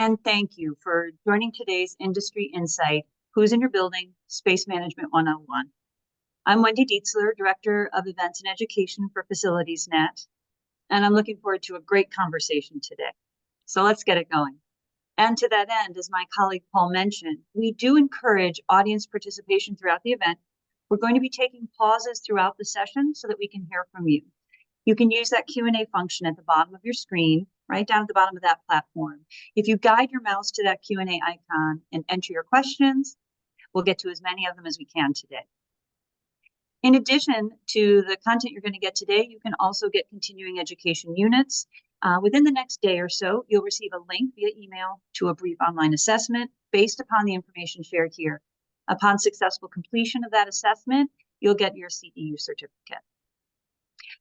and thank you for joining today's Industry Insight, Who's in Your Building? Space Management 101. I'm Wendy Dietzler, Director of Events and Education for FacilitiesNet, and I'm looking forward to a great conversation today. So let's get it going. And to that end, as my colleague Paul mentioned, we do encourage audience participation throughout the event. We're going to be taking pauses throughout the session so that we can hear from you. You can use that Q&A function at the bottom of your screen, right down at the bottom of that platform. If you guide your mouse to that Q&A icon and enter your questions, we'll get to as many of them as we can today. In addition to the content you're going to get today, you can also get continuing education units. Within the next day or so, you'll receive a link via email to a brief online assessment based upon the information shared here. Upon successful completion of that assessment, you'll get your CEU certificate.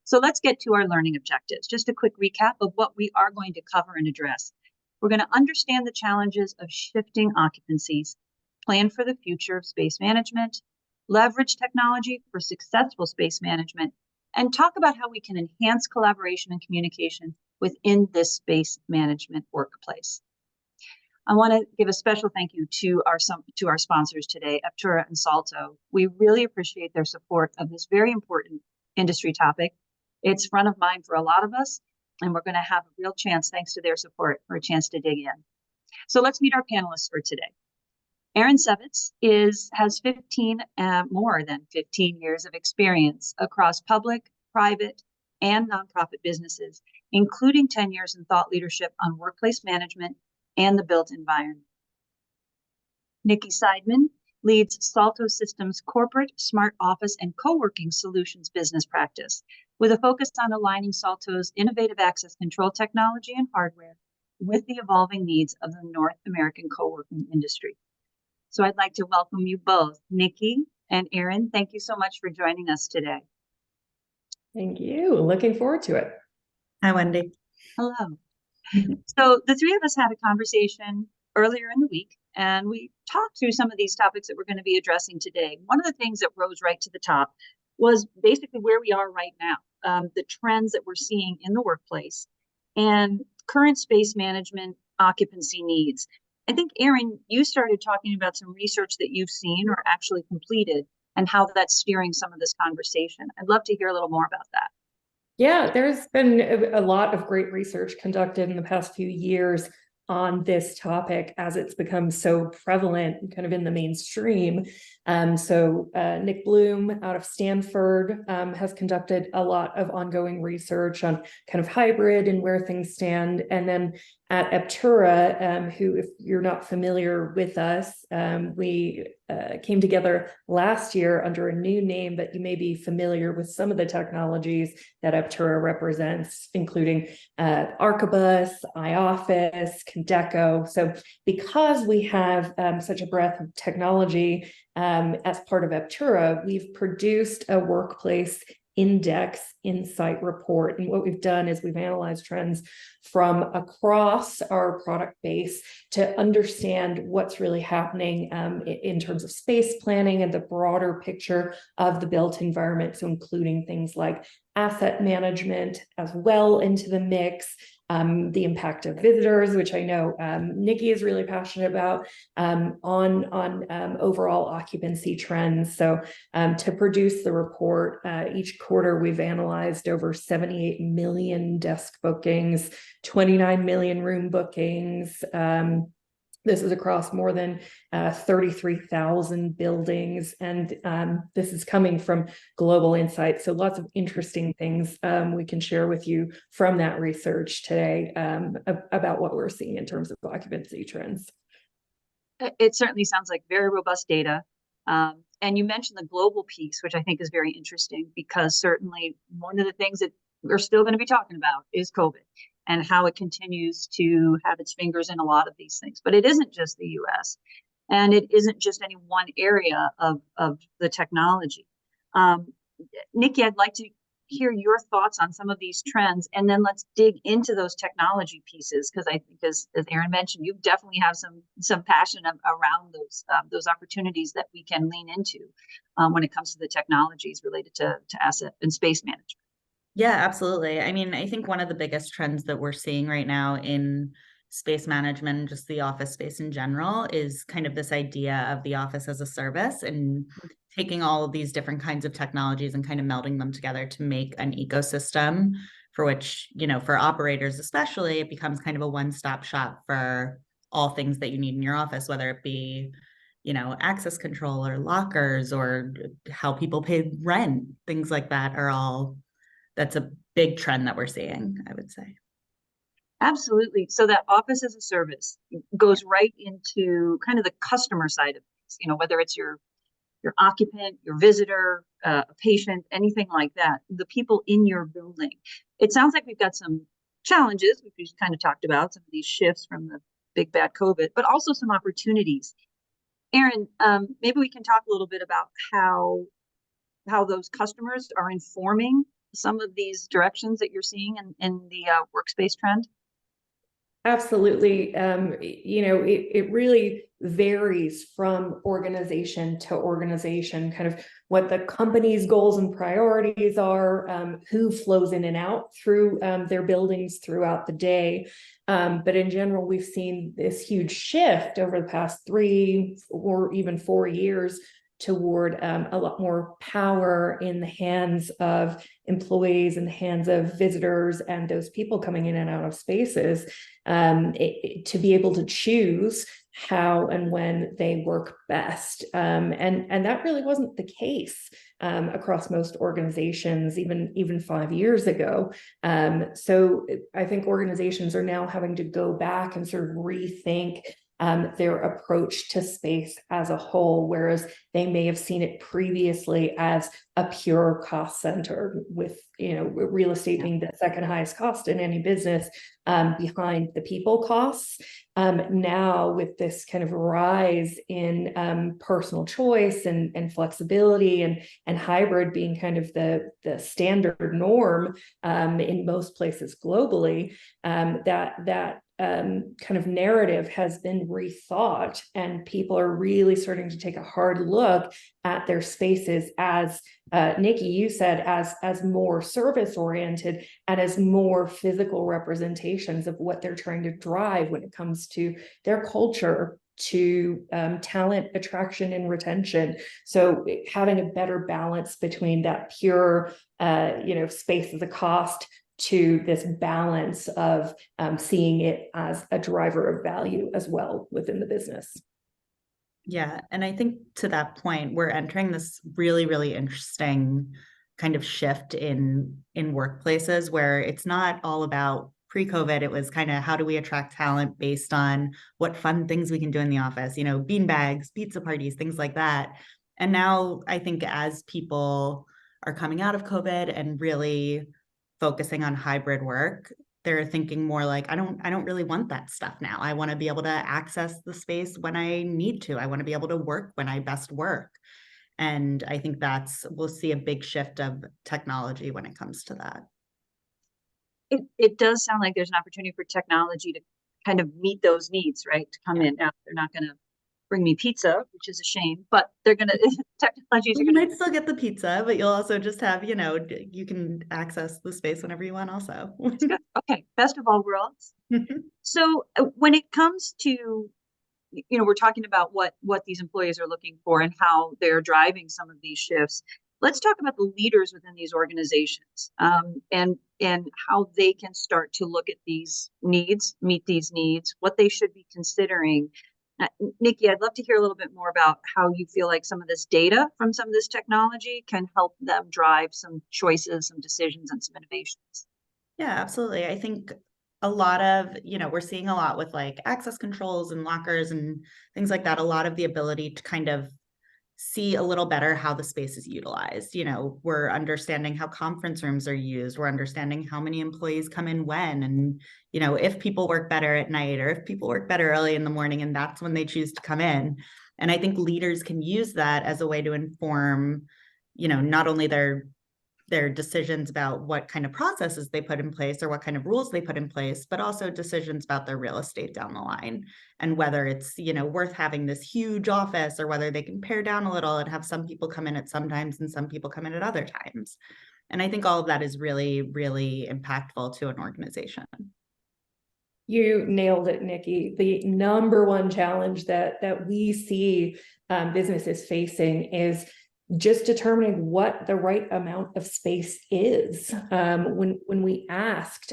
So let's get to our learning objectives. Just a quick recap of what we are going to cover and address. We're going to understand the challenges of shifting occupancies, plan for the future of space management, leverage technology for successful space management, and talk about how we can enhance collaboration and communication within this space management workplace. I want to give a special thank you to our sponsors today, Aptura and Salto. We really appreciate their support of this very important industry topic. It's front of mind for a lot of us, and we're going to have a real chance, thanks to their support, for a chance to dig in. So let's meet our panelists for today. Aaron Sevitz has more than 15 years of experience across public, private, and nonprofit businesses, including 10 years in thought leadership on workplace management and the built environment. Nikki Seidman leads Salto Systems' corporate, smart office, and co-working solutions business practice, with a focus on aligning Salto's innovative access control technology and hardware with the evolving needs of the North American co-working industry. So I'd like to welcome you both, Nikki and Aaron. Thank you so much for joining us today. Thank you. Looking forward to it. Hi, Wendy. Hello. So the three of us had a conversation earlier in the week, and we talked through some of these topics that we're going to be addressing today. One of the things that rose right to the top was basically where we are right now, the trends that we're seeing in the workplace and current space management occupancy needs. I think, Aaron, you started talking about some research that you've seen or actually completed and how that's steering some of this conversation. I'd love to hear a little more about that. Yeah, there's been a lot of great research conducted in the past few years on this topic as it's become so prevalent kind of in the mainstream. Nick Bloom out of Stanford has conducted a lot of ongoing research on kind of hybrid and where things stand. And then at Aptura, who, if you're not familiar with us, we came together last year under a new name, but you may be familiar with some of the technologies that Aptura represents, including Archibus, iOffice, Condeco. So because we have such a breadth of technology as part of Aptura, we've produced a workplace index insight report. And what we've done is we've analyzed trends from across our product base to understand what's really happening in terms of space planning and the broader picture of the built environment. So including things like asset management as well into the mix, the impact of visitors, which I know Nikki is really passionate about, on overall occupancy trends. So to produce the report, each quarter we've analyzed over 78 million desk bookings, 29 million room bookings. This is across more than 33,000 buildings, and this is coming from Global Insights. So lots of interesting things we can share with you from that research today about what we're seeing in terms of occupancy trends. It certainly sounds like very robust data. And you mentioned the global piece, which I think is very interesting, because certainly one of the things that we're still going to be talking about is COVID and how it continues to have its fingers in a lot of these things. But it isn't just the US, and it isn't just any one area of the technology. Nikki, I'd like to hear your thoughts on some of these trends, and then let's dig into those technology pieces, because I think, as Aaron mentioned, you definitely have some passion around those opportunities that we can lean into when it comes to the technologies related to asset and space management. Yeah, absolutely. I mean, I think one of the biggest trends that we're seeing right now in space management and just the office space in general is kind of this idea of the office as a service and taking all of these different kinds of technologies and kind of melding them together to make an ecosystem for which, for operators especially, it becomes kind of a one-stop shop for all things that you need in your office, whether it be, access control or lockers or how people pay rent, things like that that's a big trend that we're seeing, I would say. Absolutely. So that office as a service goes right into kind of the customer side of things, whether it's your occupant, your visitor, a patient, anything like that, the people in your building. It sounds like we've got some challenges, which we kind of talked about, some of these shifts from the big bad COVID, but also some opportunities. Erin, maybe we can talk a little bit about how those customers are informing some of these directions that you're seeing in the workspace trend. Absolutely. It really varies from organization to organization, kind of what the company's goals and priorities are, who flows in and out through their buildings throughout the day. But in general, we've seen this huge shift over the past 3 or even 4 years toward a lot more power in the hands of employees, in the hands of visitors and those people coming in and out of spaces, to be able to choose how and when they work best. And that really wasn't the case across most organizations, even 5 years ago. So I think organizations are now having to go back and sort of rethink their approach to space as a whole, whereas they may have seen it previously as a pure cost center, with real estate being the second highest cost in any business, behind the people costs. Now with this kind of rise in personal choice and flexibility and hybrid being kind of the standard norm in most places globally, that kind of narrative has been rethought, and people are really starting to take a hard look at their spaces as Nikki, you said, as more service oriented and as more physical representations of what they're trying to drive when it comes to their culture, to talent attraction and retention. So having a better balance between that pure space as a cost to this balance of seeing it as a driver of value as well within the business. Yeah. And I think to that point, we're entering this really, really interesting kind of shift in workplaces where it's not all about pre-COVID. It was kind of how do we attract talent based on what fun things we can do in the office, bean bags, pizza parties, things like that. And now I think as people are coming out of COVID and really focusing on hybrid work, they're thinking more like, I don't really want that stuff now. I want to be able to access the space when I need to. I want to be able to work when I best work. And I think we'll see a big shift of technology when it comes to that. It does sound like there's an opportunity for technology to kind of meet those needs, right? To come in. Now, they're not going to bring me pizza, which is a shame, but they're going to, technologies are You going might still get the pizza, but you'll also just have, you can access the space whenever you want also. Okay, best of all worlds. So when it comes to, we're talking about what these employees are looking for and how they're driving some of these shifts. Let's talk about the leaders within these organizations, and how they can start to look at these needs, meet these needs, what they should be considering. Nikki, I'd love to hear a little bit more about how you feel like some of this data from some of this technology can help them drive some choices, some decisions, and some innovations. Yeah, absolutely. I think a lot of, we're seeing a lot with like access controls and lockers and things like that, a lot of the ability to kind of see a little better how the space is utilized. We're understanding how conference rooms are used. We're understanding how many employees come in when, and, if people work better at night or if people work better early in the morning, and that's when they choose to come in. And I think leaders can use that as a way to inform, not only their decisions about what kind of processes they put in place or what kind of rules they put in place, but also decisions about their real estate down the line, and whether it's, worth having this huge office or whether they can pare down a little and have some people come in at some times and some people come in at other times. And I think all of that is really, really impactful to an organization. You nailed it, Nikki. The number one challenge that we see businesses facing is just determining what the right amount of space is. When we asked,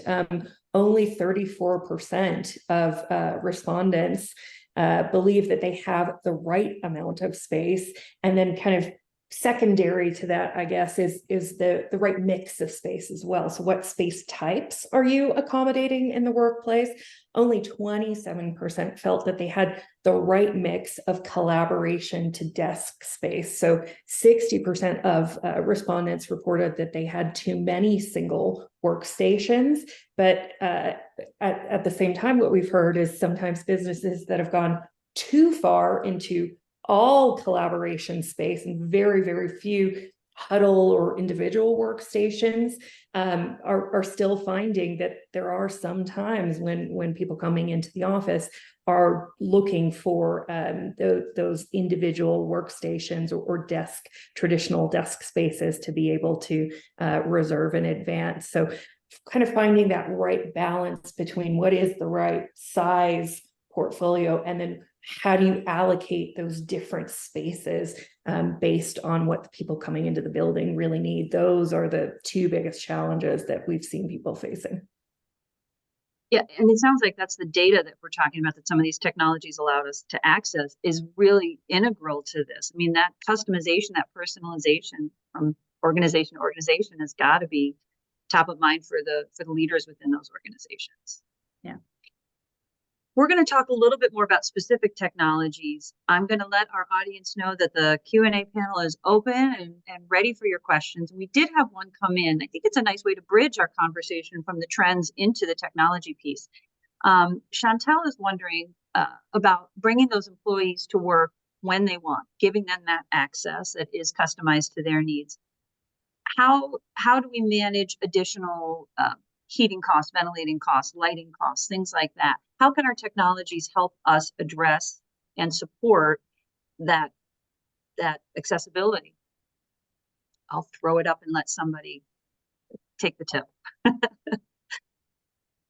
only 34% of respondents believe that they have the right amount of space, and then kind of secondary to that, I guess, is the right mix of space as well. So what space types are you accommodating in the workplace? Only 27% felt that they had the right mix of collaboration to desk space. So 60% of respondents reported that they had too many single workstations. But at the same time, what we've heard is sometimes businesses that have gone too far into all collaboration space and very, very few huddle or individual workstations are still finding that there are some times when people coming into the office are looking for those individual workstations or traditional desk spaces to be able to reserve in advance. So kind of finding that right balance between what is the right size portfolio, and then how do you allocate those different spaces based on what the people coming into the building really need. Those are the two biggest challenges that we've seen people facing. Yeah, and it sounds like that's the data that we're talking about, that some of these technologies allowed us to access, is really integral to this. I mean, that customization, that personalization from organization to organization has got to be top of mind for the leaders within those organizations. Yeah. We're going to talk a little bit more about specific technologies. I'm going to let our audience know that the Q&A panel is open and ready for your questions. We did have one come in. I think it's a nice way to bridge our conversation from the trends into the technology piece. Chantel is wondering about bringing those employees to work when they want, giving them that access that is customized to their needs. How do we manage additional heating costs, ventilating costs, lighting costs, things like that? How can our technologies help us address and support that accessibility? I'll throw it up and let somebody take the tip.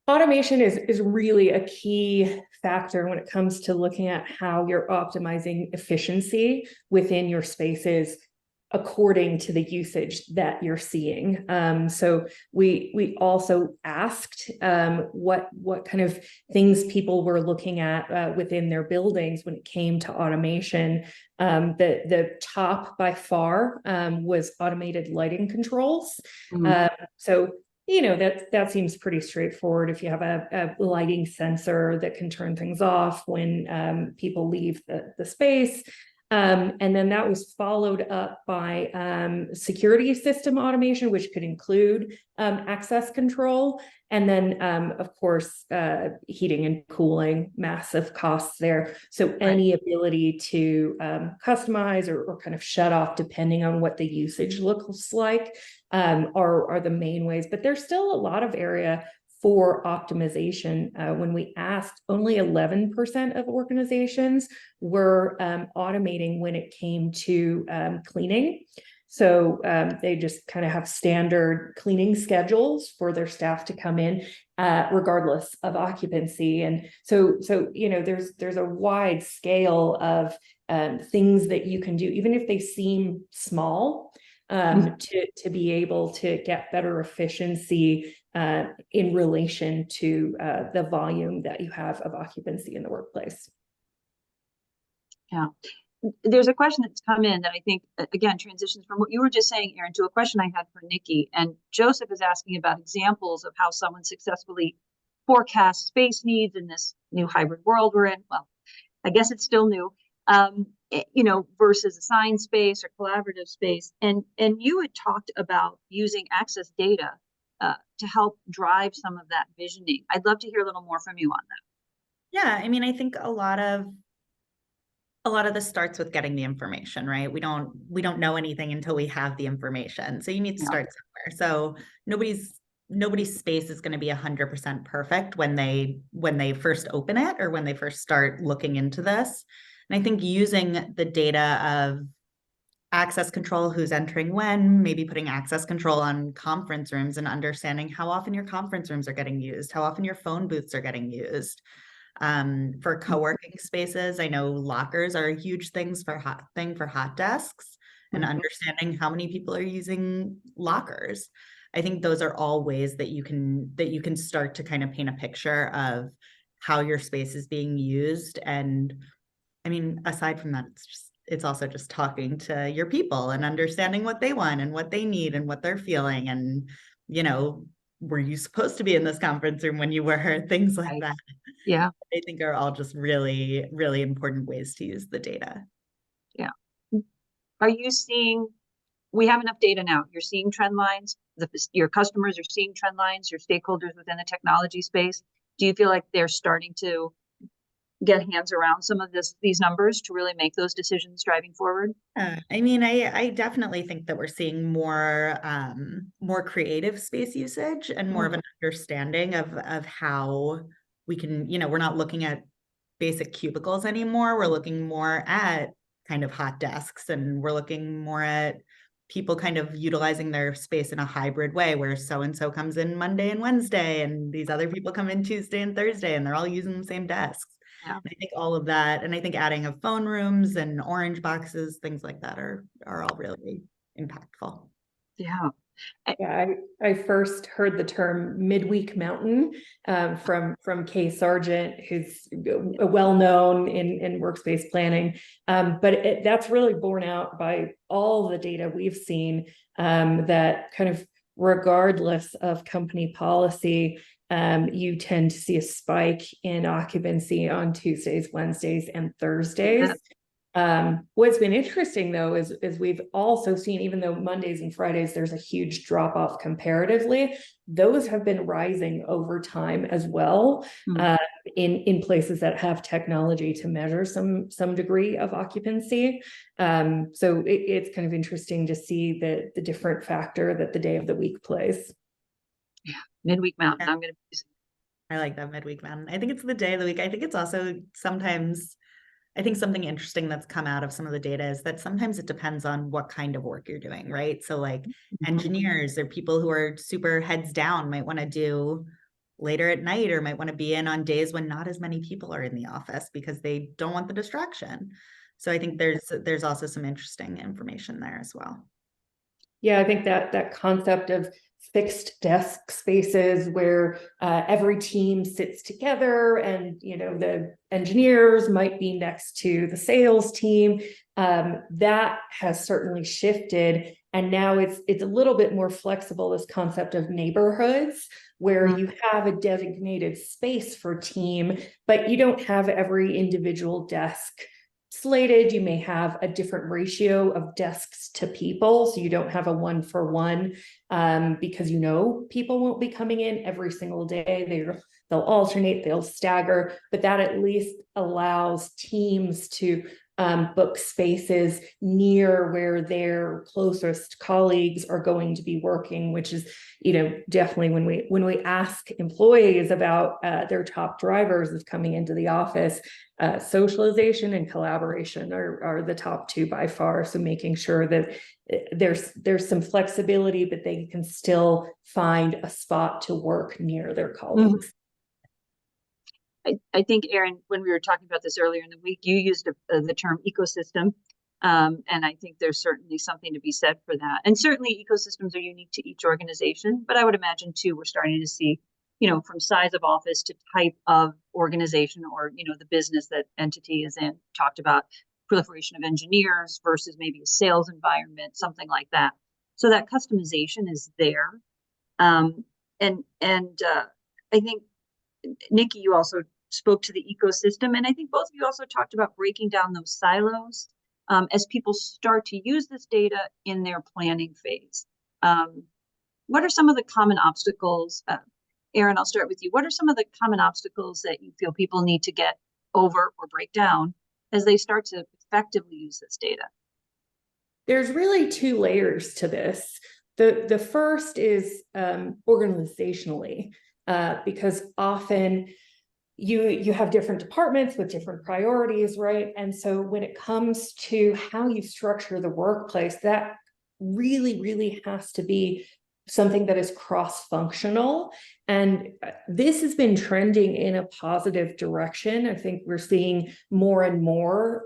Automation is really a key factor when it comes to looking at how you're optimizing efficiency within your spaces according to the usage that you're seeing. So we also asked what kind of things people were looking at within their buildings when it came to automation. The top by far was automated lighting controls. So that seems pretty straightforward. If you have a lighting sensor that can turn things off when people leave the space. And then that was followed up by security system automation, which could include access control. And then, of course, heating and cooling, massive costs there. So any ability to customize or kind of shut off depending on what the usage looks like are the main ways. But there's still a lot of area for optimization. When we asked, only 11% of organizations were automating when it came to cleaning. So they just kind of have standard cleaning schedules for their staff to come in regardless of occupancy. And so there's a wide scale of things that you can do, even if they seem small, to be able to get better efficiency in relation to the volume that you have of occupancy in the workplace. Yeah. There's a question that's come in that I think, again, transitions from what you were just saying, Erin, to a question I had for Nikki. And Joseph is asking about examples of how someone successfully forecasts space needs in this new hybrid world we're in. Well, I guess it's still new, versus assigned space or collaborative space. And you had talked about using access data to help drive some of that visioning. I'd love to hear a little more from you on that. Yeah, I mean, I think a lot of this starts with getting the information, right? We don't know anything until we have the information. So you need to start somewhere. So nobody's space is going to be 100% perfect when they first open it or when they first start looking into this. And I think using the data of access control, who's entering when, maybe putting access control on conference rooms and understanding how often your conference rooms are getting used, how often your phone booths are getting used. For co-working spaces, I know lockers are a huge thing for hot desks, and Mhm. understanding how many people are using lockers. I think those are all ways that you can start to kind of paint a picture of how your space is being used. And I mean, aside from that, it's also just talking to your people and understanding what they want and what they need and what they're feeling. And, you know, were you supposed to be in this conference room when you were? Things like Right. that, Yeah, I think are all just really, really important ways to use the data. yeah. Are you seeing, we have enough data now, you're seeing trend lines, your customers are seeing trend lines, your stakeholders within the technology space. Do you feel like they're starting to get hands around some of these numbers to really make those decisions driving forward? I mean, I definitely think that we're seeing more creative space usage and more of an understanding of how we can, we're not looking at basic cubicles anymore. We're looking more at kind of hot desks, and we're looking more at people kind of utilizing their space in a hybrid way where so and so comes in Monday and Wednesday and these other people come in Tuesday and Thursday, and they're all using the same desks. Yeah. I think all of that, and I think adding of phone rooms and orange boxes, things like that are all really impactful. Yeah. Yeah, I first heard the term midweek mountain from Kay Sargent, who's well known in workspace planning. But that's really borne out by all the data we've seen, that kind of regardless of company policy, you tend to see a spike in occupancy on Tuesdays, Wednesdays, and Thursdays. What's been interesting though is we've also seen, even though Mondays and Fridays there's a huge drop off comparatively, those have been rising over time as well, Mm. in places that have technology to measure some degree of occupancy. So it's kind of interesting to see the different factor that the day of the week plays. Yeah. Midweek mountain. Yeah. I'm going to. I like that midweek mountain. I think it's the day of the week. I think it's also sometimes, I think something interesting that's come out of some of the data is that sometimes it depends on what kind of work you're doing, right? So like engineers or people who are super heads down might want to do later at night, or might want to be in on days when not as many people are in the office because they don't want the distraction. So I think there's also some interesting information there as well. Yeah, I think that concept of fixed desk spaces where every team sits together, and the engineers might be next to the sales team, that has certainly shifted, and now it's a little bit more flexible, this concept of neighborhoods where you have a designated space for team, but you don't have every individual desk slated. You may have a different ratio of desks to people, so you don't have a 1-for-1, because people won't be coming in every single day. They'll alternate, they'll stagger, but that at least allows teams to book spaces near where their closest colleagues are going to be working, which is, definitely when we ask employees about their top drivers of coming into the office, socialization and collaboration are the top two by far. So making sure that there's some flexibility, but they can still find a spot to work near their colleagues. I think, Erin, when we were talking about this earlier in the week, you used the term ecosystem. And I think there's certainly something to be said for that. And certainly ecosystems are unique to each organization, but I would imagine too, we're starting to see, from size of office to type of organization, or, the business that entity is in. Talked about proliferation of engineers versus maybe a sales environment, something like that. So that customization is there. And I think, Nikki, you also spoke to the ecosystem, and I think both of you also talked about breaking down those silos as people start to use this data in their planning phase. What are some of the common obstacles? Erin, I'll start with you. What are some of the common obstacles that you feel people need to get over or break down as they start to effectively use this data? There's really two layers to this. The first is organizationally, because often you have different departments with different priorities, right? And so when it comes to how you structure the workplace, that really, really has to be something that is cross-functional. And this has been trending in a positive direction. I think we're seeing more and more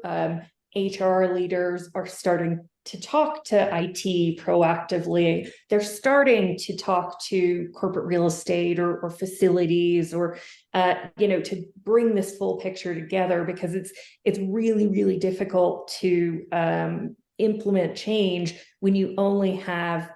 HR leaders are starting to talk to IT proactively. They're starting to talk to corporate real estate or facilities or, to bring this full picture together, because it's really, really difficult to implement change when you only have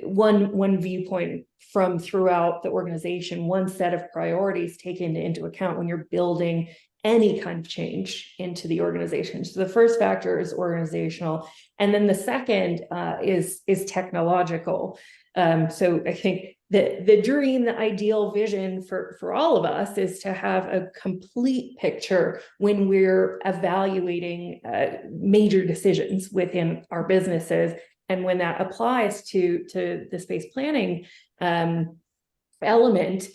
one viewpoint from throughout the organization, one set of priorities taken into account when you're building any kind of change into the organization. So the first factor is organizational, and then the second is technological. So I think the dream, the ideal vision for all of us is to have a complete picture when we're evaluating major decisions within our businesses. And when that applies to the space planning element,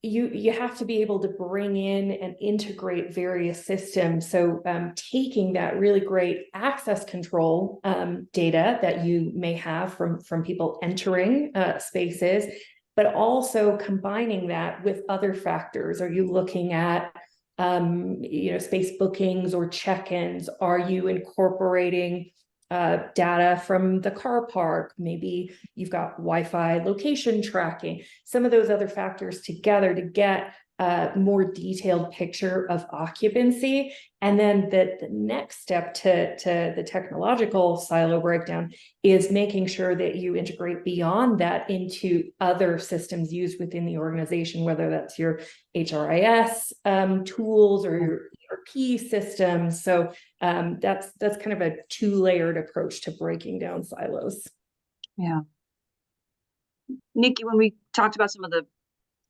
you have to be able to bring in and integrate various systems. So taking that really great access control data that you may have from people entering spaces, but also combining that with other factors. Are you looking at space bookings or check-ins? Are you incorporating data from the car park? Maybe you've got Wi-Fi location tracking, some of those other factors together to get a more detailed picture of occupancy. And then the next step to the technological silo breakdown is making sure that you integrate beyond that into other systems used within the organization, whether that's your HRIS tools or your ERP systems. So that's kind of a two-layered approach to breaking down silos. Yeah. Nikki, when we talked about some of the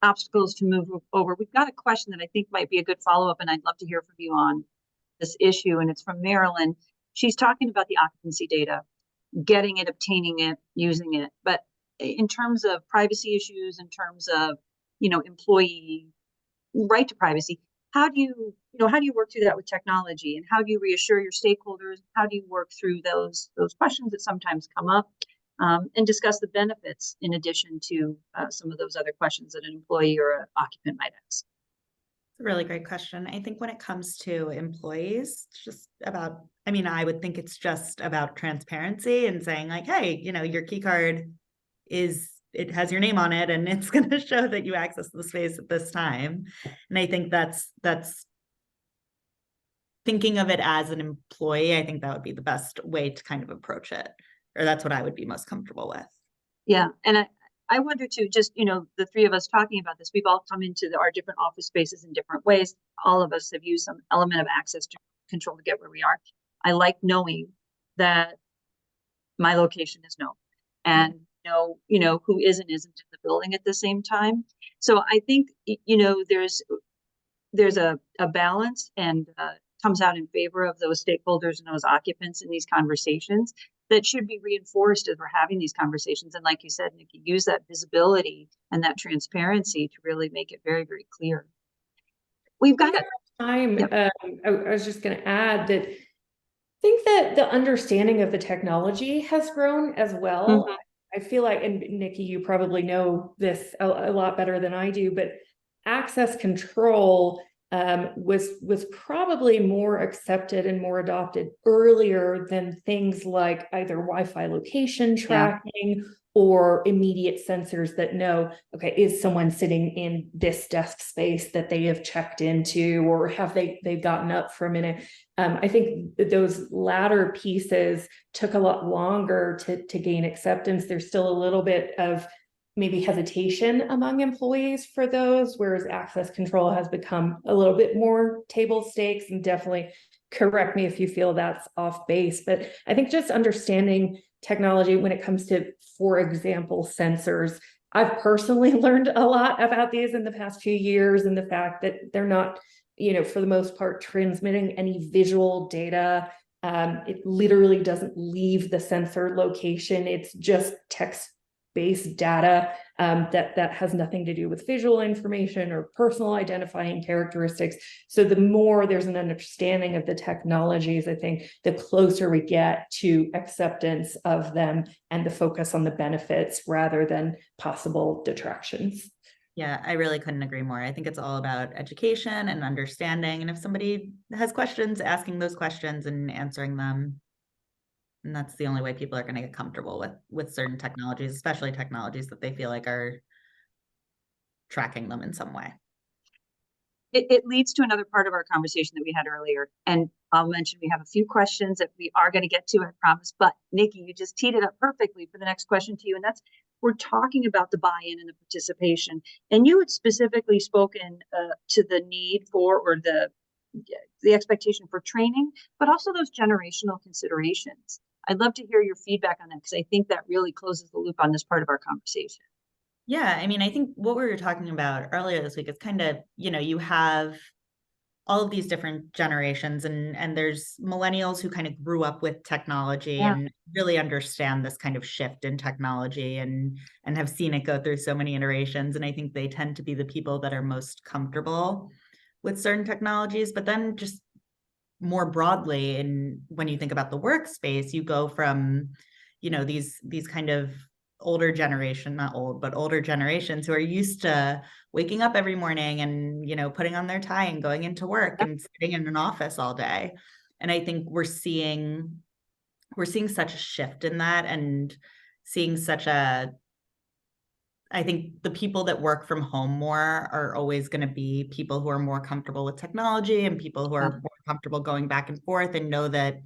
obstacles to move over, we've got a question that I think might be a good follow-up, and I'd love to hear from you on this issue. And it's from Marilyn. She's talking about the occupancy data, getting it, obtaining it, using it. But in terms of privacy issues, in terms of, employee right to privacy, how do you work through that with technology, and how do you reassure your stakeholders? How do you work through those questions that sometimes come up, and discuss the benefits in addition to some of those other questions that an employee or an occupant might ask? It's a really great question. I think when it comes to employees, it's just about, I would think it's just about transparency and saying like, hey, your key card it has your name on it and it's going to show that you access the space at this time. And I think that's thinking of it as an employee. I think that would be the best way to kind of approach it, or that's what I would be most comfortable with. Yeah. And I wonder too, just, the three of us talking about this, we've all come into our different office spaces in different ways. All of us have used some element of access control to get where we are. I like knowing that my location is known and know, who isn't in the building at the same time. So I think, there's a balance, and comes out in favor of those stakeholders and those occupants in these conversations that should be reinforced as we're having these conversations. And like you said, Nikki, use that visibility and that transparency to really make it very, very clear. We've got time. Yep. I was just going to add that I think that the understanding of the technology has grown as well. Mm-hmm. I feel like, and Nikki, you probably know this a lot better than I do, but access control was probably more accepted and more adopted earlier than things like either Wi-Fi location tracking or immediate sensors that know, okay, is someone sitting in this desk space that they have checked into, or have they've gotten up for a minute? I think those latter pieces took a lot longer to gain acceptance. There's still a little bit of maybe hesitation among employees for those, whereas access control has become a little bit more table stakes. And definitely correct me if you feel that's off base, but I think just understanding technology when it comes to, for example, sensors. I've personally learned a lot about these in the past few years, and the fact that they're not, for the most part, transmitting any visual data. It literally doesn't leave the sensor location. It's just text space data that has nothing to do with visual information or personal identifying characteristics. So the more there's an understanding of the technologies, I think the closer we get to acceptance of them and the focus on the benefits rather than possible detractions. Yeah, I really couldn't agree more. I think it's all about education and understanding. And if somebody has questions, asking those questions and answering them. And that's the only way people are going to get comfortable with certain technologies, especially technologies that they feel like are tracking them in some way. It leads to another part of our conversation that we had earlier. And I'll mention we have a few questions that we are going to get to, I promise. But Nikki, you just teed it up perfectly for the next question to you. And that's, we're talking about the buy-in and the participation. And you had specifically spoken to the need for, or the expectation for training, but also those generational considerations. I'd love to hear your feedback on that, because I think that really closes the loop on this part of our conversation. Yeah, I mean, I think what we were talking about earlier this week is kind of, you have all of these different generations, and there's millennials who kind of grew up with technology and really understand this kind of shift in technology and have seen it go through so many iterations. And I think they tend to be the people that are most comfortable with certain technologies. But then just more broadly, and when you think about the workspace, you go from, these kind of older generation, not old, but older generations who are used to waking up every morning and, putting on their tie and going into work and sitting in an office all day. And I think we're seeing such a shift in that, and seeing I think the people that work from home more are always going to be people who are more comfortable with technology and people who are more comfortable going back and forth, and know that,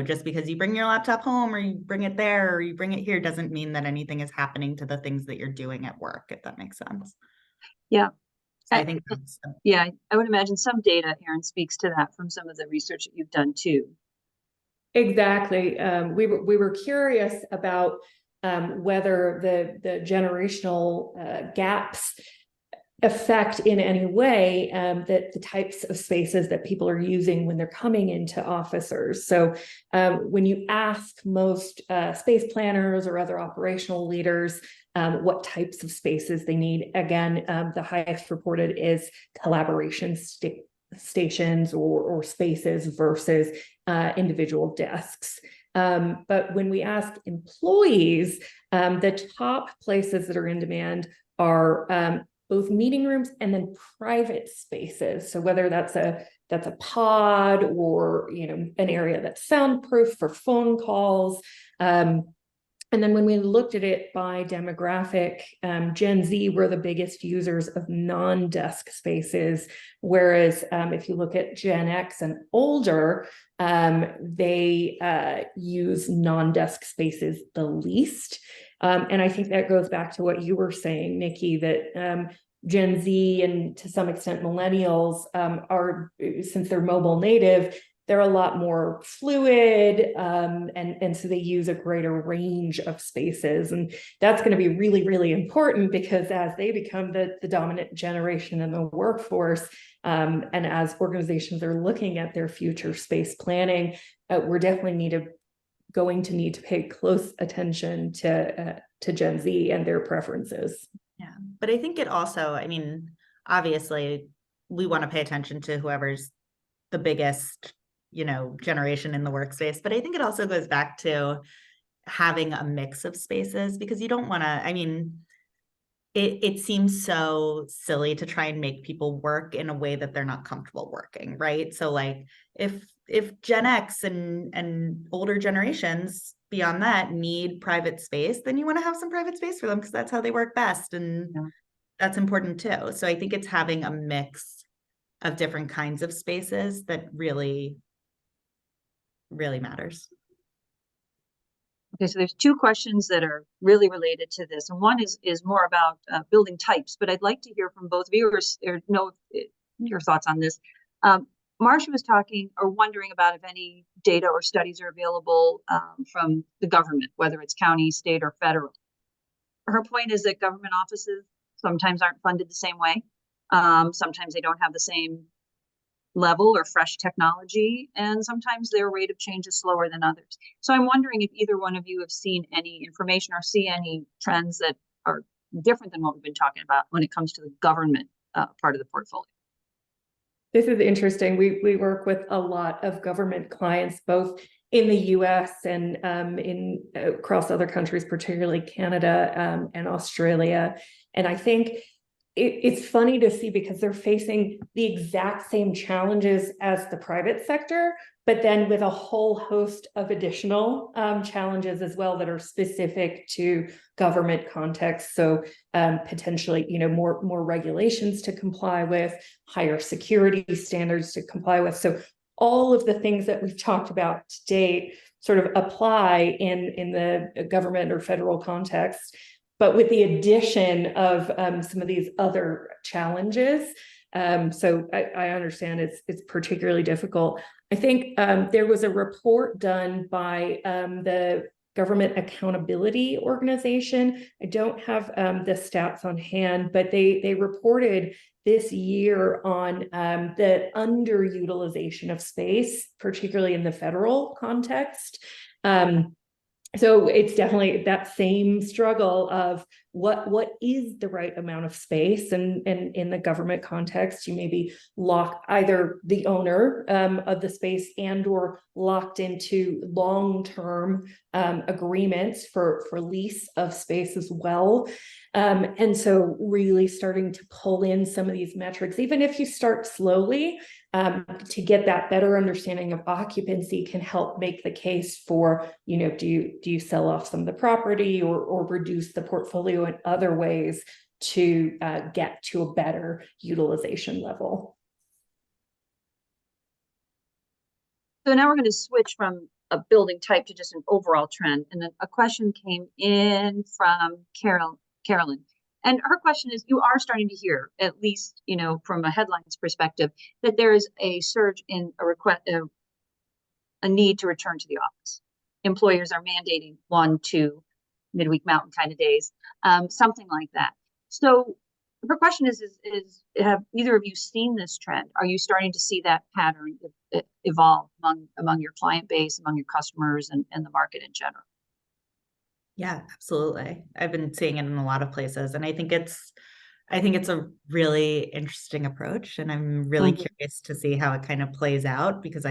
just because you bring your laptop home or you bring it there or you bring it here doesn't mean that anything is happening to the things that you're doing at work, if that makes sense. Yeah. So I think that's, yeah, I would imagine some data, Erin, speaks to that from some of the research that you've done too. Exactly. We were curious about whether the generational gaps affect in any way that the types of spaces that people are using when they're coming into officers. So when you ask most space planners or other operational leaders what types of spaces they need, again, the highest reported is collaboration stations or spaces versus individual desks. But when we ask employees, the top places that are in demand are both meeting rooms and then private spaces. So whether that's a pod or an area that's soundproof for phone calls. And then when we looked at it by demographic, Gen Z were the biggest users of non-desk spaces, whereas if you look at Gen X and older, they use non-desk spaces the least. And I think that goes back to what you were saying, Nikki, that Gen Z and to some extent millennials are, since they're mobile native, they're a lot more fluid, and so they use a greater range of spaces. And that's going to be really, really important, because as they become the dominant generation in the workforce, and as organizations are looking at their future space planning, we're definitely going to need to pay close attention to Gen Z and their preferences. Yeah, but I think it also, I mean, obviously we want to pay attention to whoever's the biggest, generation in the workspace, but I think it also goes back to having a mix of spaces, because you don't want to, I mean, it seems so silly to try and make people work in a way that they're not comfortable working, right? So like if Gen X and older generations beyond that need private space, then you want to have some private space for them, because that's how they work best. And that's important too. So I think it's having a mix of different kinds of spaces that really, really matters. Okay, so there's two questions that are really related to this, and one is more about building types. But I'd like to hear from both viewers or know your thoughts on this. Marcia was talking or wondering about if any data or studies are available from the government, whether it's county, state, or federal. Her point is that government offices sometimes aren't funded the same way. Sometimes they don't have the same level or fresh technology, and sometimes their rate of change is slower than others. So I'm wondering if either one of you have seen any information or see any trends that are different than what we've been talking about when it comes to the government part of the portfolio. This is interesting. We work with a lot of government clients, both in the US and in across other countries, particularly Canada and Australia. And I think it's funny to see because they're facing the exact same challenges as the private sector, but then with a whole host of additional challenges as well that are specific to government context. So potentially, more regulations to comply with, higher security standards to comply with. So all of the things that we've talked about to date sort of apply in the government or federal context, but with the addition of some of these other challenges. So I understand it's particularly difficult. I think there was a report done by the Government Accountability Organization. I don't have the stats on hand, but they reported this year on the underutilization of space, particularly in the federal context. So it's definitely that same struggle of what is the right amount of space, and in the government context, you may be locked, either the owner of the space and or locked into long-term agreements for lease of space as well. And so really starting to pull in some of these metrics, even if you start slowly, to get that better understanding of occupancy can help make the case for, do you sell off some of the property or reduce the portfolio in other ways to get to a better utilization level. So now we're going to switch from a building type to just an overall trend. And then a question came in from Carolyn. And her question is, you are starting to hear, at least, from a headlines perspective, that there is a surge in a need to return to the office. Employers are mandating 1, 2 midweek mountain kind of days, something like that. So her question is have either of you seen this trend? Are you starting to see that pattern evolve among your client base, among your customers, and the market in general? Yeah, absolutely. I've been seeing it in a lot of places, and I think it's a really interesting approach, and I'm really curious to see how it kind of plays out, because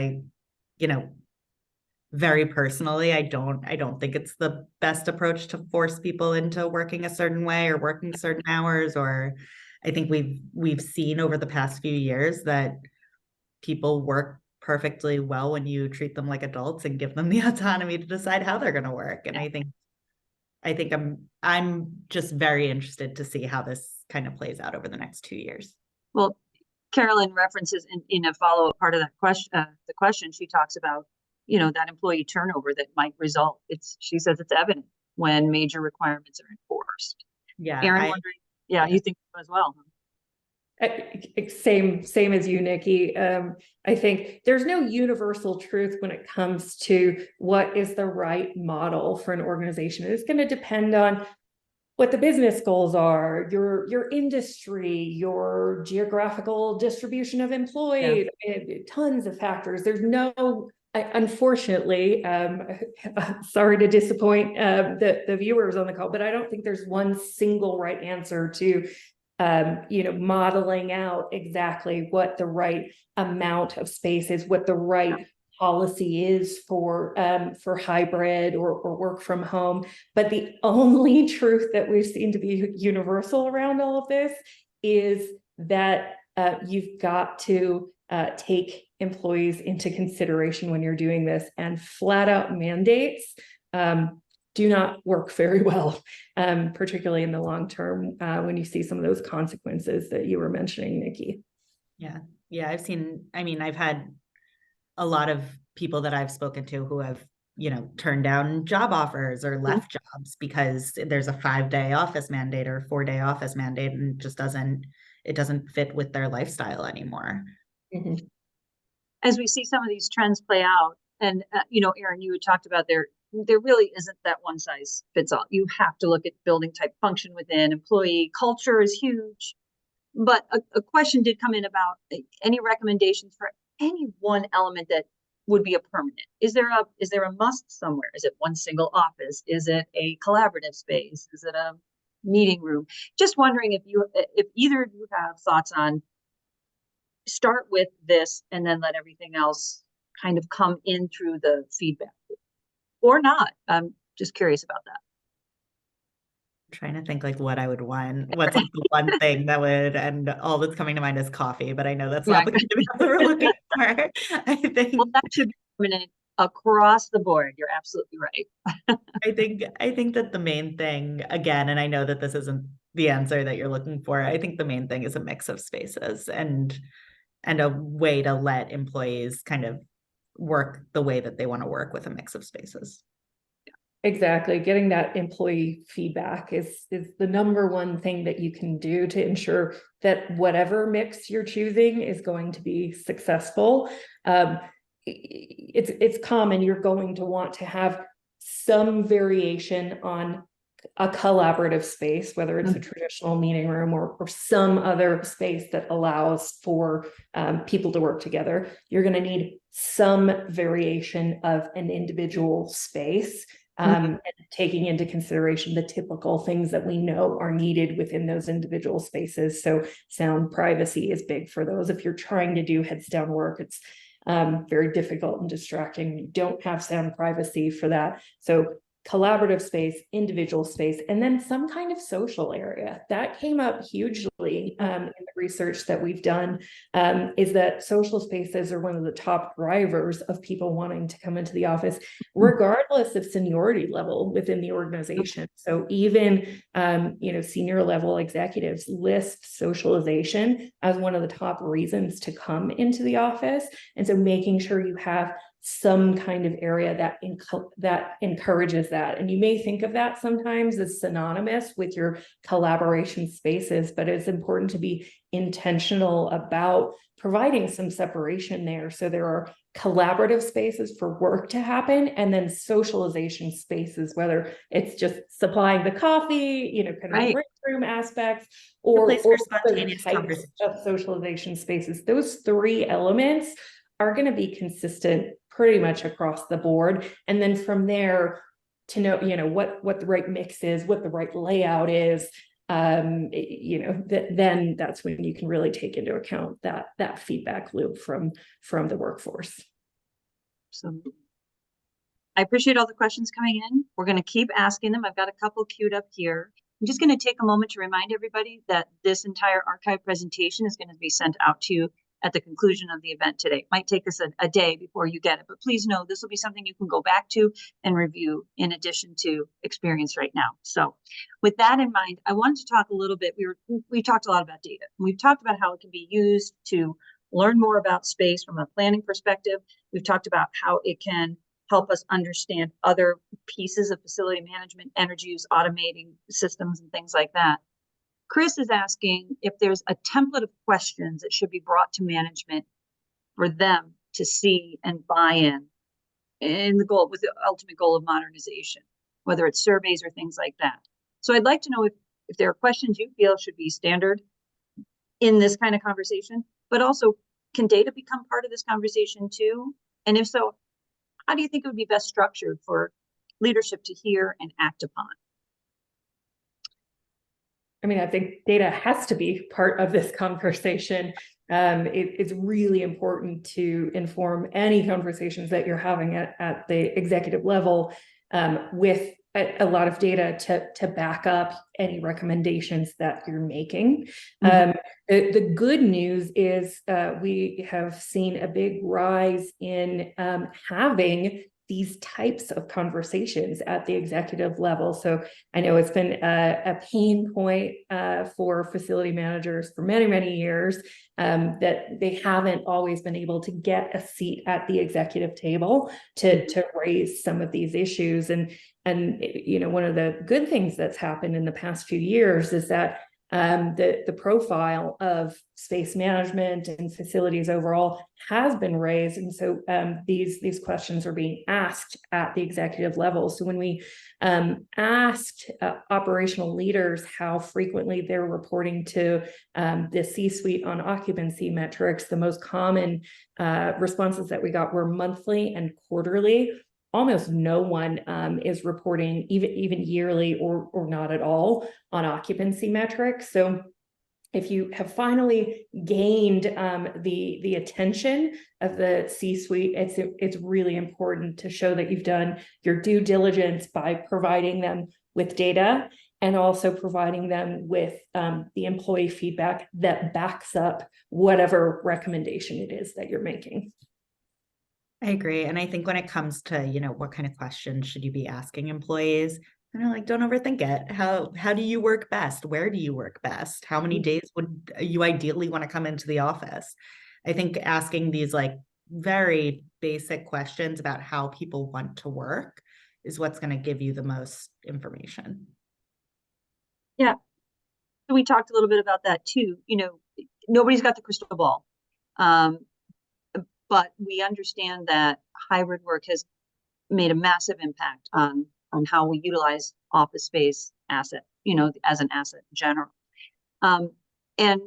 very personally, I don't think it's the best approach to force people into working a certain way or working certain hours. Or I think we've seen over the past few years that people work perfectly well when you treat them like adults and give them the autonomy to decide how they're going to work. And I think I'm just very interested to see how this kind of plays out over the next 2 years. Well, Carolyn references in a follow-up part of that question, the question, she talks about, that employee turnover that might result. She says it's evident when major requirements are enforced. Yeah. Erin, wondering, you think so as well? Same as you, Nikki. I think there's no universal truth when it comes to what is the right model for an organization. It's going to depend on what the business goals are, your industry, your geographical distribution of employees, tons of factors. There's no, unfortunately, sorry to disappoint the viewers on the call, but I don't think there's one single right answer to modeling out exactly what the right amount of space is, what the right policy is for hybrid or work from home. But the only truth that we've seen to be universal around all of this is that you've got to take employees into consideration when you're doing this, and flat out mandates do not work very well, particularly in the long term, when you see some of those consequences that you were mentioning, Nikki. Yeah, I've had a lot of people that I've spoken to who have, turned down job offers or left jobs because there's a 5-day office mandate or 4-day office mandate, and it doesn't fit with their lifestyle anymore. Mm-hmm. As we see some of these trends play out, and Erin, you had talked about there really isn't that one size fits all. You have to look at building type, function within, employee culture is huge. But a question did come in about any recommendations for any one element that would be a permanent? Is there a must somewhere? Is it one single office? Is it a collaborative space? Is it a meeting room? Just wondering if either of you have thoughts on start with this and then let everything else kind of come in through the feedback or not. I'm just curious about that. Trying to think like what I would want. What's like the one thing that would, and all that's coming to mind is coffee, but I know that's not Yeah. the kind of answer we're looking for. I think Well, that should be permanent across the board. You're absolutely right. I think that the main thing, again, and I know that this isn't the answer that you're looking for, I think the main thing is a mix of spaces and a way to let employees kind of work the way that they want to work with a mix of spaces. Exactly. Getting that employee feedback is the number one thing that you can do to ensure that whatever mix you're choosing is going to be successful. It's common. You're going to want to have some variation on a collaborative space, whether it's a traditional meeting room or some other space that allows for people to work together. You're going to need some variation of an individual space. And taking into consideration the typical things that we know are needed within those individual spaces. So sound privacy is big for those. If you're trying to do heads down work, it's very difficult and distracting. You don't have sound privacy for that. So collaborative space, individual space, and then some kind of social area. That came up hugely in the research that we've done, is that social spaces are one of the top drivers of people wanting to come into the office, regardless of seniority level within the organization. So even, senior level executives list socialization as one of the top reasons to come into the office. And so making sure you have some kind of area that encourages that. And you may think of that sometimes as synonymous with your collaboration spaces, but it's important to be intentional about providing some separation there. So there are collaborative spaces for work to happen, and then socialization spaces, whether it's just supplying the coffee, kind of the break room aspects, or place for other spontaneous types conversation of socialization spaces. Those three elements are going to be consistent pretty much across the board. And then from there to know, what the right mix is, what the right layout is, then that's when you can really take into account that feedback loop from the workforce. So I appreciate all the questions coming in. We're going to keep asking them. I've got a couple queued up here. I'm just going to take a moment to remind everybody that this entire archive presentation is going to be sent out to you at the conclusion of the event today. It might take us a day before you get it, but please know this will be something you can go back to and review in addition to experience right now. So with that in mind, I wanted to talk a little bit. We talked a lot about data. We've talked about how it can be used to learn more about space from a planning perspective. We've talked about how it can help us understand other pieces of facility management, energy use, automating systems, and things like that. Chris is asking if there's a template of questions that should be brought to management for them to see and buy in the goal, with the ultimate goal of modernization, whether it's surveys or things like that. So I'd like to know if there are questions you feel should be standard in this kind of conversation, but also can data become part of this conversation too? And if so, how do you think it would be best structured for leadership to hear and act upon? I mean, I think data has to be part of this conversation. It's really important to inform any conversations that you're having at the executive level with a lot of data to back up any recommendations that you're making. The good news is we have seen a big rise in having these types of conversations at the executive level. So I know it's been a pain point for facility managers for many, many years that they haven't always been able to get a seat at the executive table to raise some of these issues. And one of the good things that's happened in the past few years is that the profile of space management and facilities overall has been raised. And so these questions are being asked at the executive level. So when we asked operational leaders how frequently they're reporting to the C-suite on occupancy metrics, the most common responses that we got were monthly and quarterly. Almost no one is reporting even yearly or not at all on occupancy metrics. So if you have finally gained the attention of the C-suite, it's really important to show that you've done your due diligence by providing them with data and also providing them with the employee feedback that backs up whatever recommendation it is that you're making. I agree. And I think when it comes to, what kind of questions should you be asking employees, don't overthink it. How do you work best? Where do you work best? How many days would you ideally want to come into the office? I think asking these very basic questions about how people want to work is what's going to give you the most information. Yeah. So we talked a little bit about that too. Nobody's got the crystal ball. But we understand that hybrid work has made a massive impact on how we utilize office space asset, as an asset in general. And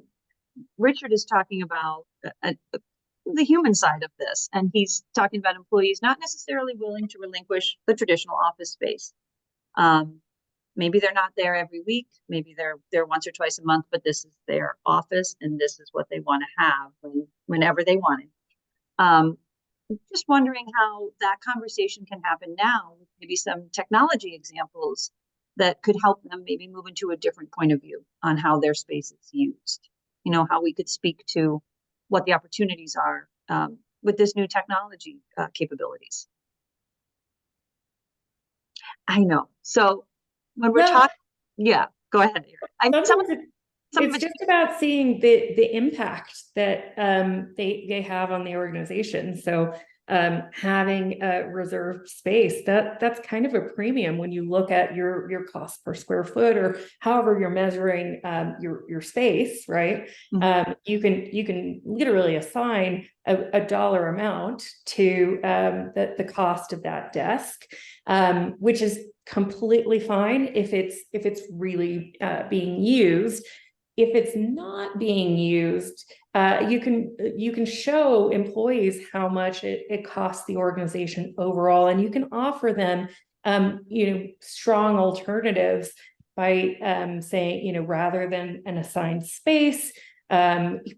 Richard is talking about the human side of this, and he's talking about employees not necessarily willing to relinquish the traditional office space. Maybe they're not there every week, maybe they're there once or twice a month, but this is their office and this is what they want to have whenever they want it. Just wondering how that conversation can happen now, maybe some technology examples that could help them maybe move into a different point of view on how their space is used. How we could speak to what the opportunities are with this new technology capabilities. I know. So when we're talking, yeah, go ahead. It's just about seeing the impact that they have on the organization. So having a reserved space, that's kind of a premium when you look at your cost per square foot or however you're measuring your space, right? Mm-hmm. You can literally assign a dollar amount to the cost of that desk, which is completely fine if it's really being used. If it's not being used, you can show employees how much it costs the organization overall, and you can offer them, strong alternatives by saying, rather than an assigned space,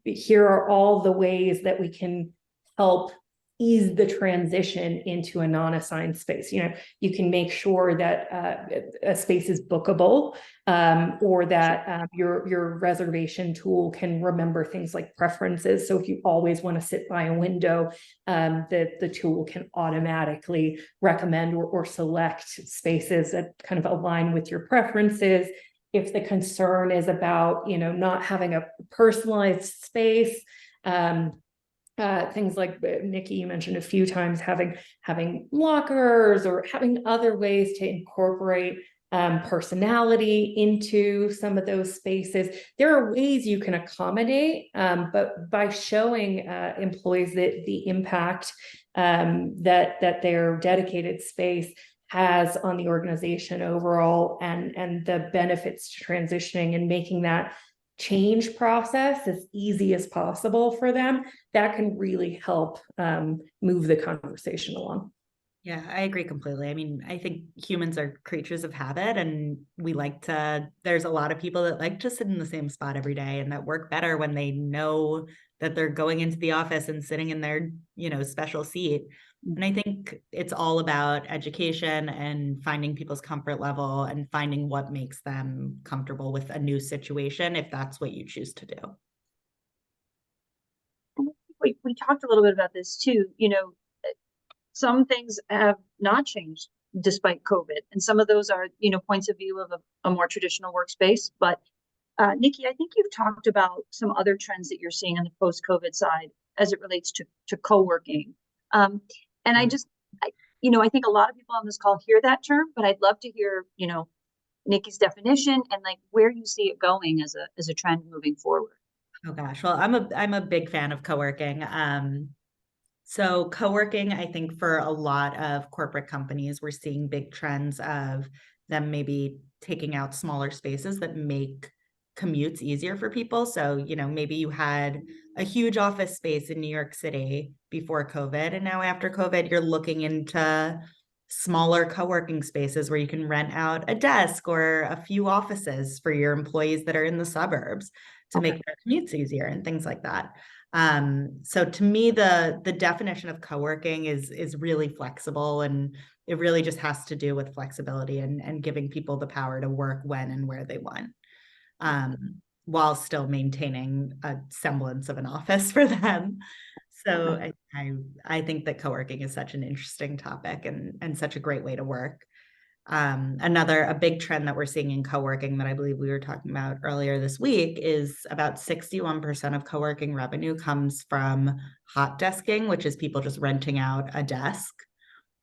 here are all the ways that we can help ease the transition into a non-assigned space. You can make sure that a space is bookable, or that your reservation tool can remember things like preferences. So if you always want to sit by a window, the tool can automatically recommend or select spaces that kind of align with your preferences. If the concern is about, not having a personalized space, things like Nikki, you mentioned a few times, having lockers or having other ways to incorporate personality into some of those spaces. There are ways you can accommodate, but by showing employees that the impact that their dedicated space has on the organization overall, and the benefits to transitioning and making that change process as easy as possible for them, that can really help move the conversation along. Yeah, I agree completely. I mean, I think humans are creatures of habit, and there's a lot of people that like to sit in the same spot every day and that work better when they know that they're going into the office and sitting in their, special seat. And I think it's all about education and finding people's comfort level and finding what makes them comfortable with a new situation, if that's what you choose to do. We talked a little bit about this too. Some things have not changed despite COVID, and some of those are, points of view of a more traditional workspace. But Nikki, I think you've talked about some other trends that you're seeing on the post-COVID side as it relates to co-working. And I think a lot of people on this call hear that term, but I'd love to hear, Nikki's definition and like where you see it going as a trend moving forward. Oh gosh, well, I'm a big fan of co-working. So co-working, I think for a lot of corporate companies, we're seeing big trends of them maybe taking out smaller spaces that make commutes easier for people. So, you know, maybe you had a huge office space in New York City before COVID, and now after COVID, you're looking into smaller co-working spaces where you can rent out a desk or a few offices for your employees that are in the suburbs to Okay. make their commutes easier and things like that. So to me, the definition of co-working is really flexible, and it really just has to do with flexibility and giving people the power to work when and where they want, while still maintaining a semblance of an office for them. So Okay. I think that co-working is such an interesting topic and such a great way to work. A big trend that we're seeing in co-working that I believe we were talking about earlier this week is about 61% of co-working revenue comes from hot desking, which is people just renting out a desk.